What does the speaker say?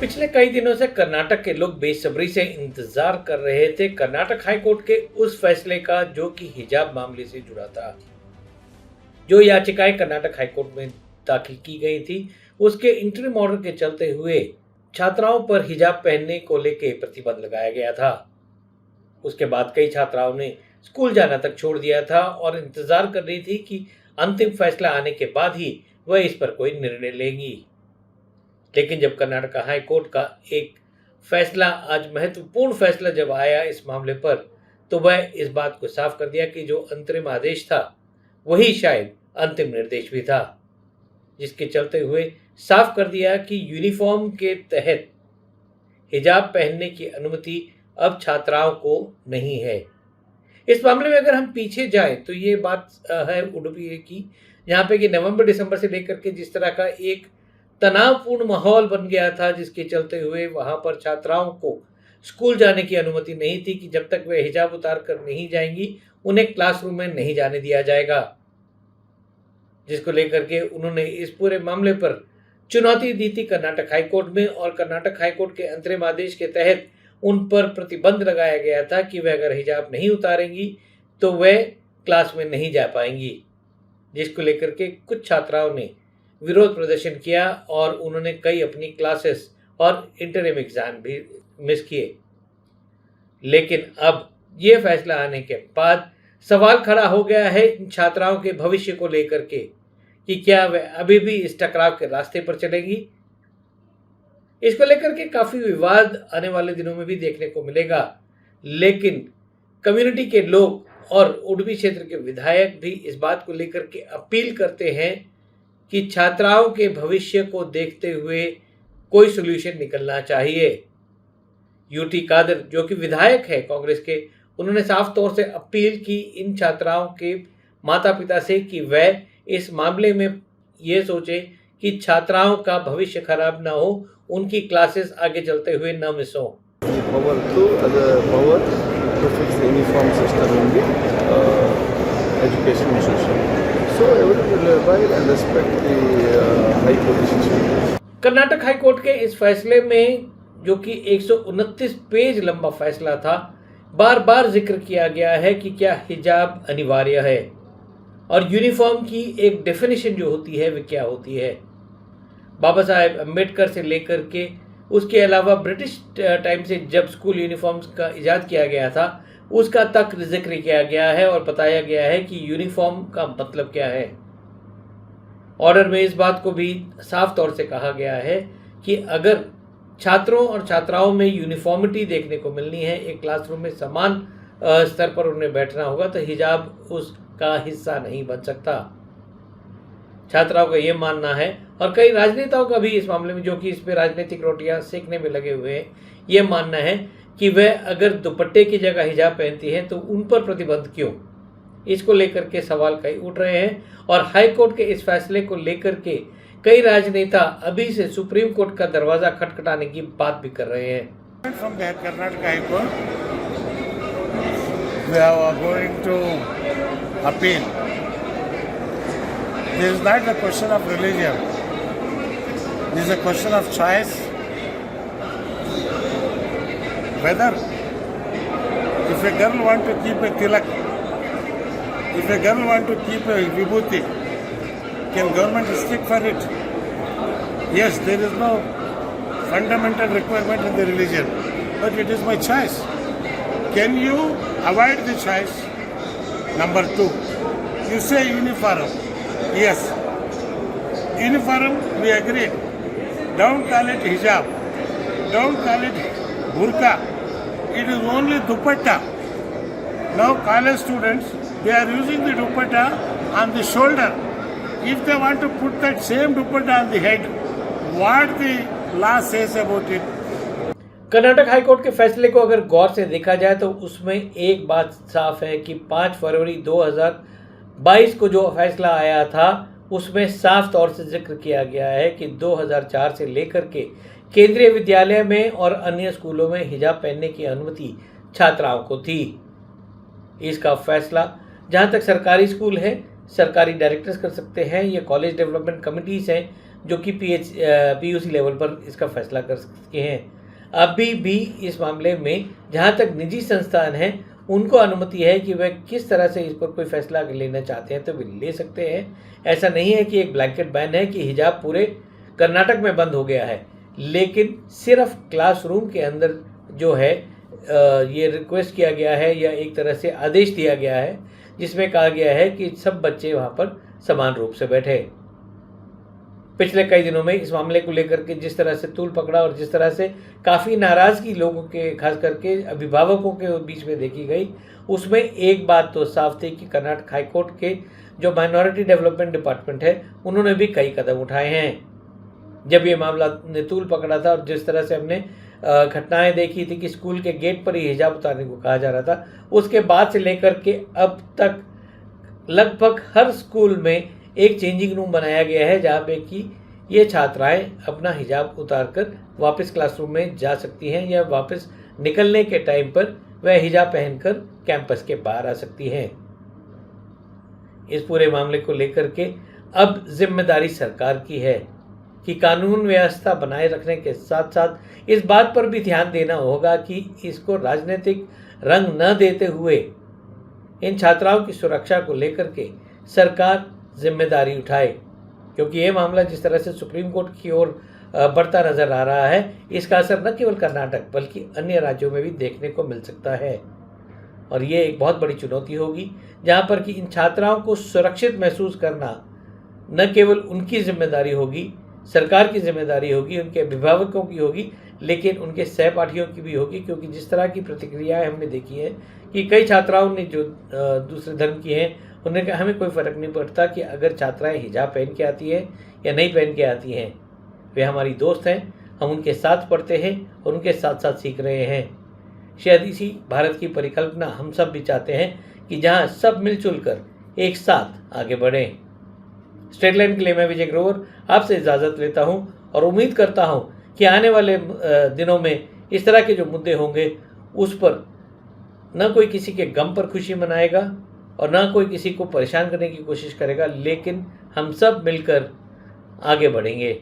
पिछले कई दिनों से कर्नाटक के लोग बेसब्री से इंतजार कर रहे थे कर्नाटक हाईकोर्ट के उस फैसले का जो कि हिजाब मामले से जुड़ा था। जो याचिकाएं कर्नाटक हाईकोर्ट में दाखिल की गई थी उसके इंटरिम ऑर्डर के चलते हुए छात्राओं पर हिजाब पहनने को लेकर प्रतिबंध लगाया गया था। उसके बाद कई छात्राओं ने स्कूल जाना तक छोड़ दिया था और इंतजार कर रही थी कि अंतिम फैसला आने के बाद ही वह इस पर कोई निर्णय लेगी। लेकिन जब कर्नाटक हाई कोर्ट का एक फैसला, आज महत्वपूर्ण फैसला जब आया इस मामले पर, तो वह इस बात को साफ कर दिया कि जो अंतरिम आदेश था वही शायद अंतिम निर्देश भी था, जिसके चलते हुए साफ कर दिया कि यूनिफॉर्म के तहत हिजाब पहनने की अनुमति अब छात्राओं को नहीं है। इस मामले में अगर हम पीछे जाएं तो ये बात है उडुपी की, यहाँ पे कि नवंबर दिसंबर से लेकर के जिस तरह का एक तनावपूर्ण माहौल बन गया था, जिसके चलते हुए वहां पर छात्राओं को स्कूल जाने की अनुमति नहीं थी कि जब तक वे हिजाब उतार कर नहीं जाएंगी उन्हें क्लासरूम में नहीं जाने दिया जाएगा, जिसको लेकर के उन्होंने इस पूरे मामले पर चुनौती दी थी कर्नाटक हाईकोर्ट में। और कर्नाटक हाईकोर्ट के अंतरिम आदेश के तहत उन पर प्रतिबंध लगाया गया था कि वे अगर हिजाब नहीं उतारेंगी तो वे क्लास में नहीं जा पाएंगी, जिसको लेकर के कुछ छात्राओं ने विरोध प्रदर्शन किया और उन्होंने कई अपनी क्लासेस और इंटरिम एग्जाम भी मिस किए। लेकिन अब ये फैसला आने के बाद सवाल खड़ा हो गया है इन छात्राओं के भविष्य को लेकर के कि क्या वे अभी भी इस टकराव के रास्ते पर चलेगी। इसको लेकर के काफी विवाद आने वाले दिनों में भी देखने को मिलेगा, लेकिन कम्युनिटी के लोग और उडुपी क्षेत्र के विधायक भी इस बात को लेकर के अपील करते हैं कि छात्राओं के भविष्य को देखते हुए कोई सॉल्यूशन निकलना चाहिए। यूटी कादर जो कि विधायक है कांग्रेस के, उन्होंने साफ तौर से अपील की इन छात्राओं के माता पिता से कि वह इस मामले में ये सोचे कि छात्राओं का भविष्य खराब ना हो, उनकी क्लासेस आगे चलते हुए न मिस हो। Education institution. So everyone will abide and respect the high court decision. Karnataka high court के इस फैसले में, जो कि 129 पेज लंबा फैसला था, बार बार जिक्र किया गया है कि क्या हिजाब अनिवार्य है और यूनिफॉर्म की एक डेफिनेशन जो होती है वह क्या होती है। बाबा साहेब अम्बेडकर से लेकर के उसके अलावा ब्रिटिश टाइम से जब स्कूल यूनिफॉर्म्स का इजाद किया गया था उसका तक जिक्र किया गया है और बताया गया है कि यूनिफॉर्म का मतलब क्या है। ऑर्डर में इस बात को भी साफ तौर से कहा गया है कि अगर छात्रों और छात्राओं में यूनिफॉर्मिटी देखने को मिलनी है, एक क्लासरूम में समान स्तर पर उन्हें बैठना होगा, तो हिजाब उसका हिस्सा नहीं बन सकता। छात्राओं का ये मानना है और कई राजनेताओं का भी इस मामले में, जो कि इस पे राजनीतिक रोटियां सेकने में लगे हुए हैं, ये मानना है कि वह अगर दुपट्टे की जगह हिजाब पहनती हैं तो उन पर प्रतिबंध क्यों। इसको लेकर के सवाल कई उठ रहे हैं और हाई कोर्ट के इस फैसले को लेकर के कई राजनेता अभी से सुप्रीम कोर्ट का दरवाजा खटखटाने की बात भी कर रहे हैं। From the Karnataka High Court, we are going to appeal. This is not a question of religion. This is a question of choice. Whether if a girl want to keep a tilak, if a girl want to keep a vibhuti, can government stick for it? Yes, there is no fundamental requirement in the religion, but it is my choice. Can you avoid the choice? Number two, you say uniform. Yes, uniform we agreed. Don't call it hijab. Don't call it burqa. It is only dupatta. Now college students, they are using the dupatta on the shoulder. If they want to put that same dupatta on the head, what the law says about it? Karnataka high court के फैसले को अगर गौर से देखा जाए तो उसमें एक बात साफ है कि 5 फरवरी 2022 को जो फैसला आया था उसमें साफ तौर से जिक्र किया गया है कि 2004 से लेकर के केंद्रीय विद्यालय में और अन्य स्कूलों में हिजाब पहनने की अनुमति छात्राओं को थी। इसका फैसला जहां तक सरकारी स्कूल है, सरकारी डायरेक्टर्स कर सकते हैं, ये कॉलेज डेवलपमेंट कमिटीज़ हैं जो कि PUC लेवल पर इसका फैसला कर सके हैं। अभी भी इस मामले में जहां तक निजी संस्थान हैं उनको अनुमति है कि वह किस तरह से इस पर कोई फैसला लेना चाहते हैं तो वे ले सकते हैं। ऐसा नहीं है कि एक ब्लैंकेट बैन है कि हिजाब पूरे कर्नाटक में बंद हो गया है, लेकिन सिर्फ क्लासरूम के अंदर जो है ये रिक्वेस्ट किया गया है या एक तरह से आदेश दिया गया है जिसमें कहा गया है कि सब बच्चे वहाँ पर समान रूप से बैठे। पिछले कई दिनों में इस मामले को लेकर के जिस तरह से तूल पकड़ा और जिस तरह से काफ़ी नाराज़गी लोगों के खास करके अभिभावकों के बीच में देखी गई, उसमें एक बात तो साफ थी कि कर्नाटक हाई कोर्ट के जो माइनॉरिटी डेवलपमेंट डिपार्टमेंट है उन्होंने भी कई कदम उठाए हैं। जब ये मामला ने तूल पकड़ा था और जिस तरह से हमने घटनाएं देखी थी कि स्कूल के गेट पर ही हिजाब उतारने को कहा जा रहा था, उसके बाद से लेकर के अब तक लगभग हर स्कूल में एक चेंजिंग रूम बनाया गया है जहाँ पे कि ये छात्राएं अपना हिजाब उतारकर वापस क्लासरूम में जा सकती हैं या वापस निकलने के टाइम पर वह हिजाब पहनकर कैंपस के बाहर आ सकती हैं। इस पूरे मामले को लेकर के अब जिम्मेदारी सरकार की है कि कानून व्यवस्था बनाए रखने के साथ साथ इस बात पर भी ध्यान देना होगा कि इसको राजनीतिक रंग न देते हुए इन छात्राओं की सुरक्षा को लेकर के सरकार जिम्मेदारी उठाए, क्योंकि ये मामला जिस तरह से सुप्रीम कोर्ट की ओर बढ़ता नजर आ रहा है, इसका असर न केवल कर्नाटक बल्कि अन्य राज्यों में भी देखने को मिल सकता है। और ये एक बहुत बड़ी चुनौती होगी जहाँ पर कि इन छात्राओं को सुरक्षित महसूस करना न केवल उनकी जिम्मेदारी होगी, सरकार की जिम्मेदारी होगी, उनके अभिभावकों की होगी, लेकिन उनके सहपाठियों की भी होगी, क्योंकि जिस तरह की प्रतिक्रियाएं हमने देखी हैं कि कई छात्राओं ने जो दूसरे धर्म की हैं उन्होंने कहा हमें कोई फ़र्क नहीं पड़ता कि अगर छात्राएं हिजाब पहन के आती हैं या नहीं पहन के आती हैं, वे हमारी दोस्त हैं, हम उनके साथ पढ़ते हैं और उनके साथ साथ सीख रहे हैं। शायद इसी भारत की परिकल्पना हम सब भी चाहते हैं कि जहां सब मिलजुल कर एक साथ आगे बढ़ें। स्ट्रेट लाइन के लिए मैं विजय ग्रोवर आपसे इजाज़त लेता हूं और उम्मीद करता हूं कि आने वाले दिनों में इस तरह के जो मुद्दे होंगे उस पर न कोई किसी के गम पर खुशी मनाएगा और न कोई किसी को परेशान करने की कोशिश करेगा, लेकिन हम सब मिलकर आगे बढ़ेंगे।